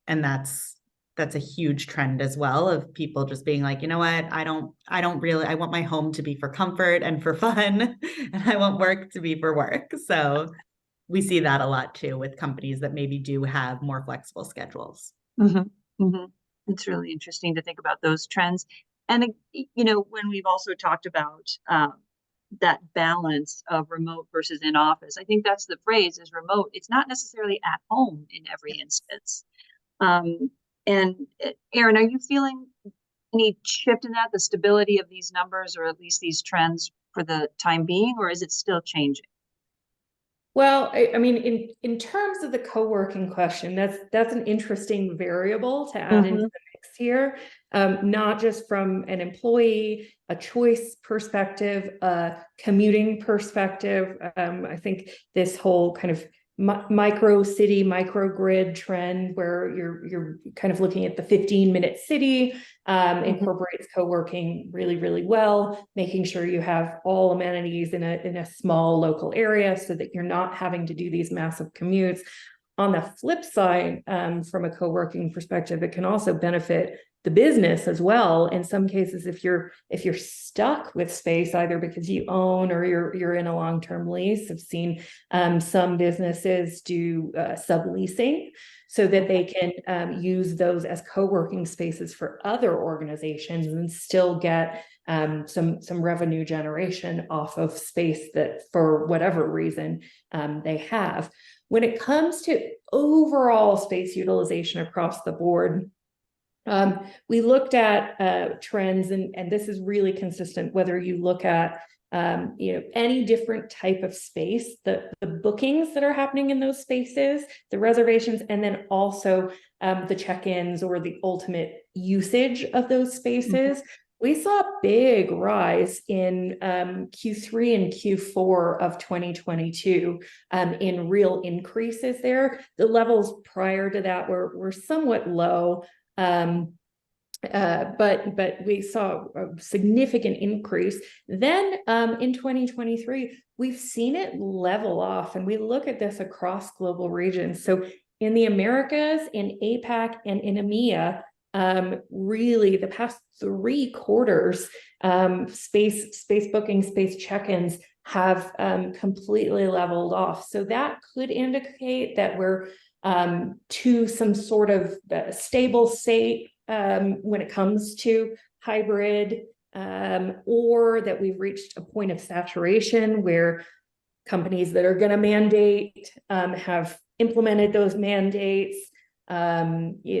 And that's a huge trend as well, of people just being like, you know what, I want my home to be for comfort and for fun, and I want work to be for work. So we see that a lot too with companies that maybe do have more flexible schedules. It's really interesting to think about those trends. And, when we've also talked about that balance of remote versus in office, I think that's the phrase is remote. It's not necessarily at home in every instance. And Erin, are you feeling any shift in that, the stability of these numbers, or at least these trends for the time being, or is it still changing? Well, I mean, in terms of the co-working question, that's an interesting variable to add into the mix here. Not just from an employee, a choice perspective, a commuting perspective. I think this whole kind of micro city, microgrid trend where you're kind of looking at the 15-minute city, incorporates co-working really well, making sure you have all amenities in a small local area so that you're not having to do these massive commutes. On the flip side, from a co-working perspective, it can also benefit the business as well. In some cases, if you're stuck with space, either because you own or you're in a long-term lease, I've seen some businesses do subleasing so that they can use those as co-working spaces for other organizations and still get some revenue generation off of space that, for whatever reason, they have. When it comes to overall space utilization across the board, we looked at trends, and this is really consistent whether you look at any different type of space, the bookings that are happening in those spaces, the reservations, and then also the check-ins or the ultimate usage of those spaces. We saw a big rise in Q3 and Q4 of 2022 in real increases there. The levels prior to that were somewhat low. But we saw a significant increase. Then in 2023, we've seen it level off, and we look at this across global regions. So in the Americas, in APAC, and in EMEA, really the past 3 quarters, space bookings, space check-ins have completely leveled off. So that could indicate that we're to some sort of stable state when it comes to hybrid, or that we've reached a point of saturation where companies that are going to mandate have implemented those mandates. Other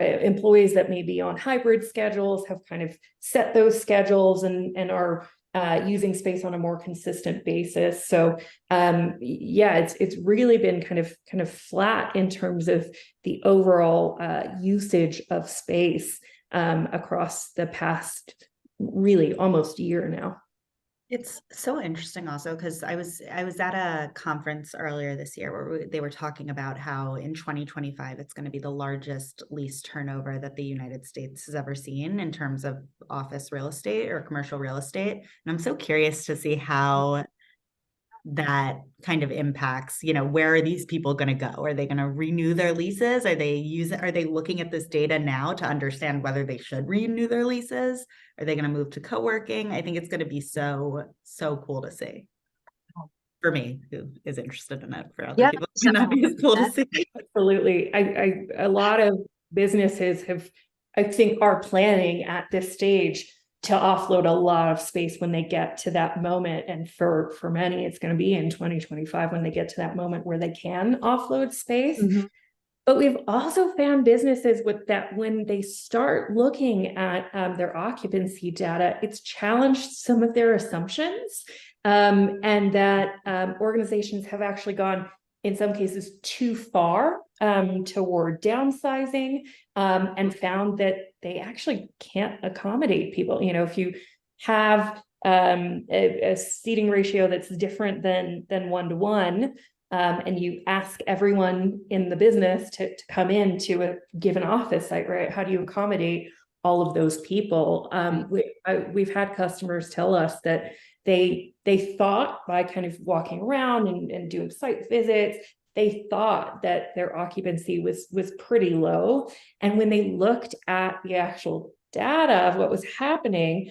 employees that may be on hybrid schedules have kind of set those schedules and are using space on a more consistent basis. So it's really been kind of flat in terms of the overall usage of space across the past really almost year now. It's so interesting also because I was at a conference earlier this year where they were talking about how in 2025 it's going to be the largest lease turnover that the United States has ever seen in terms of office real estate or commercial real estate. And I'm so curious to see how that kind of impacts, where are these people going to go? Are they going to renew their leases? Are they looking at this data now to understand whether they should renew their leases? Are they going to move to co-working? I think it's going to be so cool to see. For me, who is interested in it. For other Yeah, people, it might not be as cool to see. Absolutely. A lot of businesses I think, are planning at this stage to offload a lot of space when they get to that moment. And for many, it's going to be in 2025 when they get to that moment where they can offload space. Mhm. But we've also found businesses with that when they start looking at their occupancy data, it's challenged some of their assumptions, and that organizations have actually gone, in some cases, too far toward downsizing, and found that they actually can't accommodate people. If you have a seating ratio that's different than 1-to-1, and you ask everyone in the business to come in to a given office site, right? How do you accommodate all of those people? We've had customers tell us that they thought, by kind of walking around and doing site visits, they thought that their occupancy was pretty low. And when they looked at the actual data of what was happening,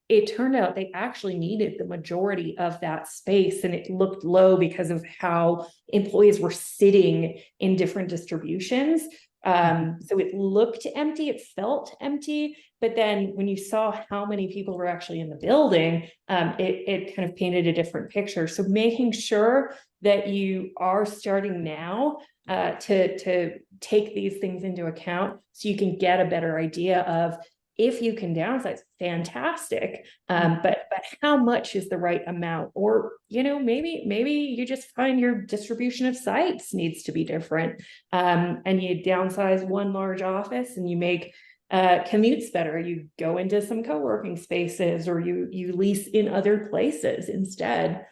it turned out they actually needed the majority of that space, and it looked low because of how employees were sitting in different distributions. So it looked empty, it felt empty, but then when you saw how many people were actually in the building, it kind of painted a different picture. So making sure that you are starting now to take these things into account so you can get a better idea of, if you can downsize, fantastic. But how much is the right amount? Or, maybe you just find your distribution of sites needs to be different. And you downsize one large office and you make commutes better. You go into some co-working spaces, or you lease in other places instead.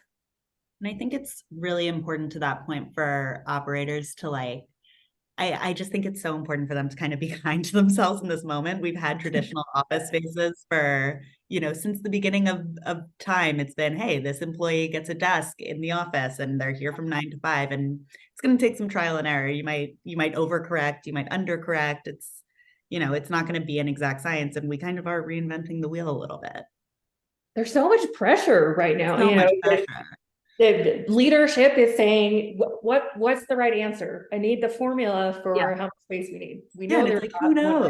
And I think it's really important to that point for operators to I just think it's so important for them to kind of be kind to themselves in this moment. We've had traditional office spaces for, since the beginning of time. It's been, hey, this employee gets a desk in the office and they're here from 9 to 5, and it's going to take some trial and error. You might overcorrect, you might undercorrect. It's not going to be an exact science, and we kind of are reinventing the wheel a little bit. There's so much pressure right now. So much pressure. The leadership is saying, what's the right answer? I need the formula for how much space we need. We know there's who knows?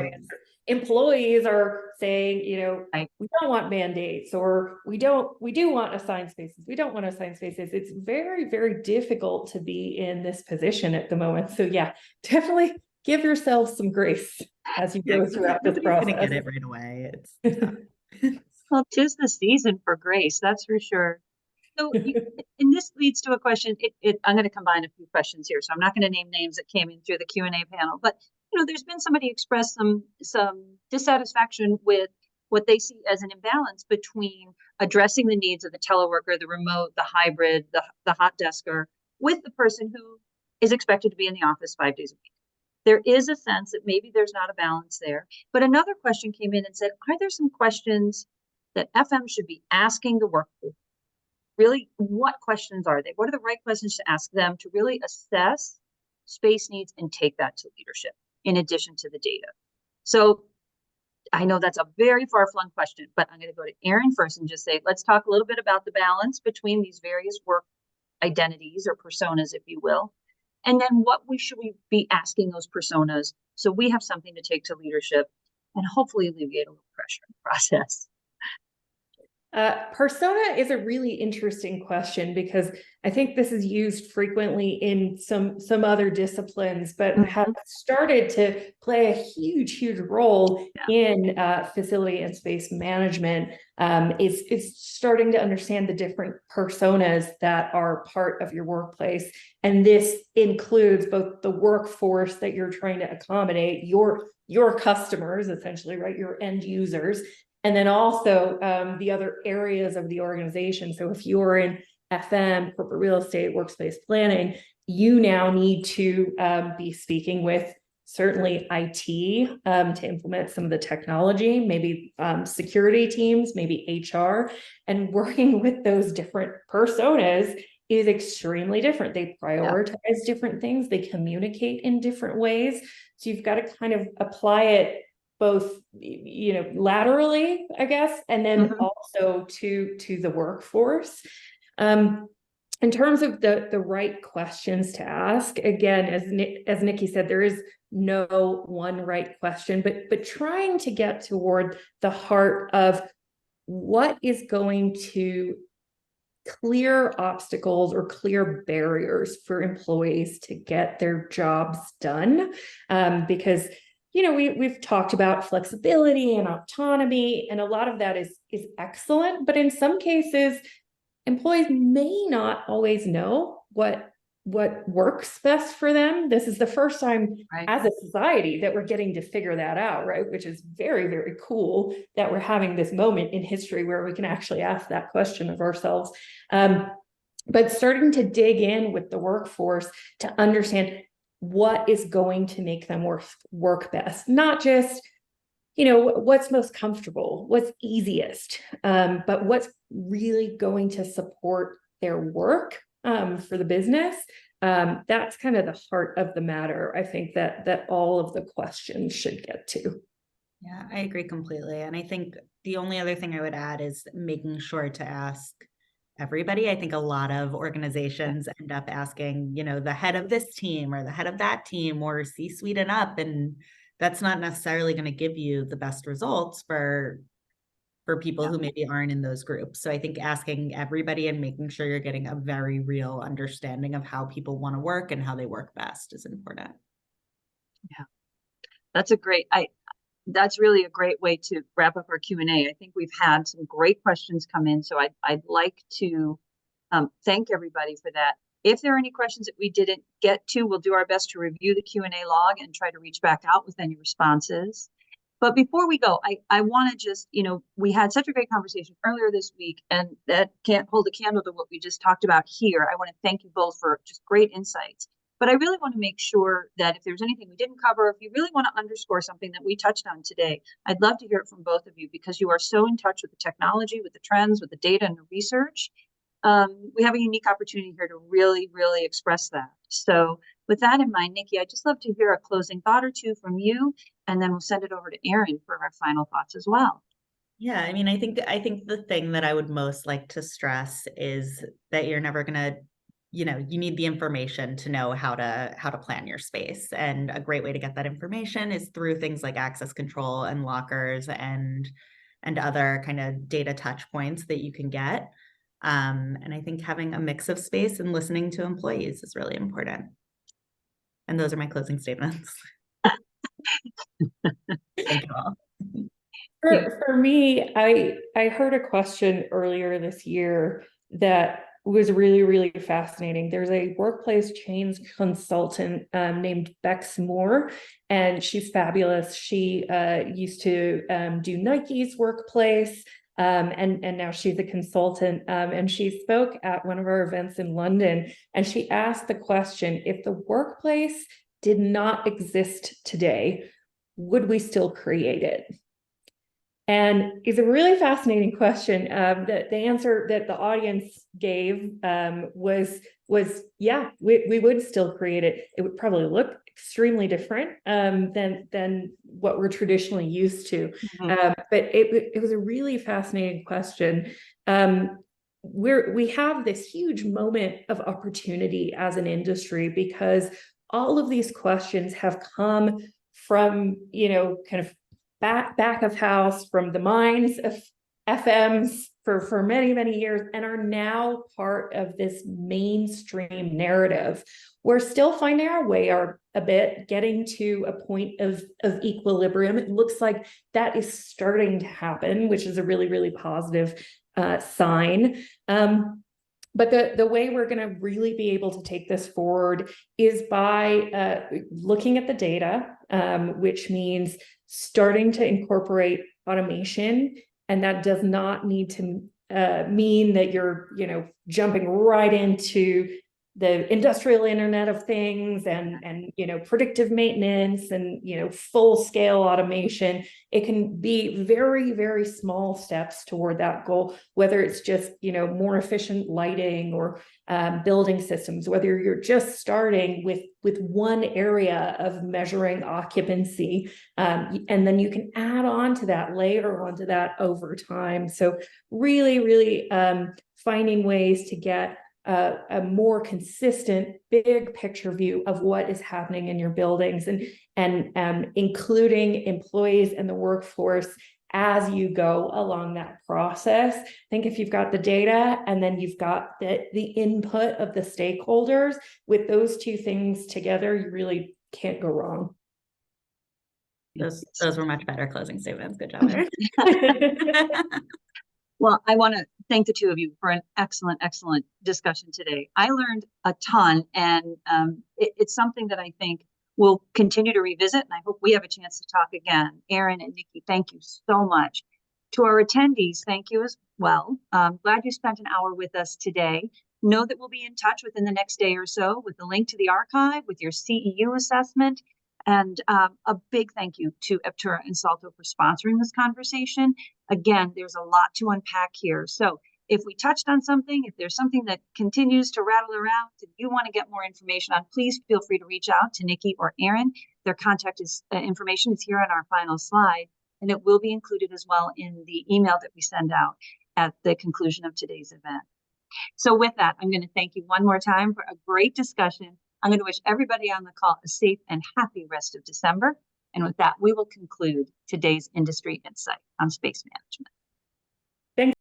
Employees are saying, Right. we don't want mandates, or we do want assigned spaces. We don't want assigned spaces. It's very, very difficult to be in this position at the moment. So yeah, definitely give yourself some grace as you go throughout this process. Gonna get it right away. It's Well, 'tis the season for grace, that's for sure. So, and this leads to a question. I'm going to combine a few questions here, so I'm not going to name names that came in through the Q&A panel. But there's been somebody express some dissatisfaction with what they see as an imbalance between addressing the needs of the teleworker, the remote, the hybrid, the hot desker, with the person who is expected to be in the office 5 days a week. There is a sense that maybe there's not a balance there. But another question came in and said, are there some questions that FM should be asking the workforce? Really, what questions are they? What are the right questions to ask them to really assess space needs and take that to leadership in addition to the data? So I know that's a very far-flung question, but I'm going to go to Erin first and just say, let's talk a little bit about the balance between these various work identities, or personas, if you will. And then what should we be asking those personas so we have something to take to leadership and hopefully alleviate a little pressure in the process. Persona is a really interesting question, because I think this is used frequently in some other disciplines, but has started to play a huge role in facility and space management. Is starting to understand the different personas that are part of your workplace, and this includes both the workforce that you're trying to accommodate, your customers, essentially, right, your end users. And then also the other areas of the organization. So if you're in FM, corporate real estate, workspace planning, you now need to be speaking with certainly IT to implement some of the technology, maybe security teams, maybe HR, and working with those different personas is extremely different. They prioritize different things, they communicate in different ways. So you've got to kind of apply it both, laterally, I guess, and then also to the workforce. In terms of the right questions to ask, again, as Nikki said, there is no one right question, but trying to get toward the heart of what is going to clear obstacles or clear barriers for employees to get their jobs done. Because we've talked about flexibility and autonomy, and a lot of that is excellent, but in some cases, employees may not always know what works best for them. This is the first time as a society that we're getting to figure that out, right? Which is very, very cool that we're having this moment in history where we can actually ask that question of ourselves. But starting to dig in with the workforce to understand what is going to make them work best, not just what's most comfortable, what's easiest, but what's really going to support their work for the business. That's kind of the heart of the matter. I think that all of the questions should get to. Yeah, I agree completely. And I think the only other thing I would add is making sure to ask everybody. I think a lot of organizations end up asking, the head of this team or the head of that team or C-suite and up, and that's not necessarily going to give you the best results for people who maybe aren't in those groups. So I think asking everybody and making sure you're getting a very real understanding of how people want to work and how they work best is important. Yeah, that's really a great way to wrap up our Q&A. I think we've had some great questions come in, so I'd like to thank everybody for that. If there are any questions that we didn't get to, we'll do our best to review the Q&A log and try to reach back out with any responses. But before we go, I want to just, we had such a great conversation earlier this week, and that can't hold a candle to what we just talked about here. I want to thank you both for just great insights. But I really want to make sure that if there's anything we didn't cover, if you really want to underscore something that we touched on today, I'd love to hear it from both of you, because you are so in touch with the technology, with the trends, with the data and the research. We have a unique opportunity here to really, really express that. So with that in mind, Nikki, I'd just love to hear a closing thought or two from you, and then we'll send it over to Erin for our final thoughts as well. Yeah, I mean, I think the thing that I would most like to stress is that you're never going to, you need the information to know how to plan your space. And a great way to get that information is through things like access control and lockers and other kind of data touch points that you can get. And I think having a mix of space and listening to employees is really important. And those are my closing statements. Thank you all. For me, I heard a question earlier this year that was really, really fascinating. There's a workplace change consultant named Bex Moore, and she's fabulous. She used to do Nike's workplace, and now she's a consultant. And she spoke at one of our events in London, and she asked the question, if the workplace did not exist today, would we still create it? And it's a really fascinating question. The answer that the audience gave was yeah, we would still create it. It would probably look extremely different than what we're traditionally used to. But it was a really fascinating question. We have this huge moment of opportunity as an industry, because all of these questions have come from, kind of back of house, from the minds of FMs for many, many years, and are now part of this mainstream narrative. We're still finding our way a bit, getting to a point of equilibrium. It looks like that is starting to happen, which is a really, really positive sign. But the way we're going to really be able to take this forward is by looking at the data, which means starting to incorporate automation. And that does not need to mean that you're, jumping right into the industrial Internet of Things and predictive maintenance and full scale automation. It can be very, very small steps toward that goal, whether it's just more efficient lighting or building systems, whether you're just starting with one area of measuring occupancy, and then you can add on to that, layer onto that over time. So really finding ways to get a more consistent big picture view of what is happening in your buildings, and including employees and the workforce as you go along that process. I think if you've got the data and then you've got the input of the stakeholders, with those two things together, you really can't go wrong. Those were much better closing statements. Good job, Erin. Well, I want to thank the two of you for an excellent discussion today. I learned a ton, and it's something that I think we'll continue to revisit, and I hope we have a chance to talk again. Erin and Nikki, thank you so much. To our attendees, thank you as well. Glad you spent an hour with us today. Know that we'll be in touch within the next day or so with a link to the archive, with your CEU assessment, and a big thank you to Aptura and Salto for sponsoring this conversation. Again, there's a lot to unpack here. So if we touched on something, if there's something that continues to rattle around and you want to get more information on, please feel free to reach out to Nikki or Erin. Their contact information is here on our final slide, and it will be included as well in the email that we send out at the conclusion of today's event. So with that, I'm going to thank you one more time for a great discussion. I'm going to wish everybody on the call a safe and happy rest of December. And with that, we will conclude today's Industry Insight on Space Management.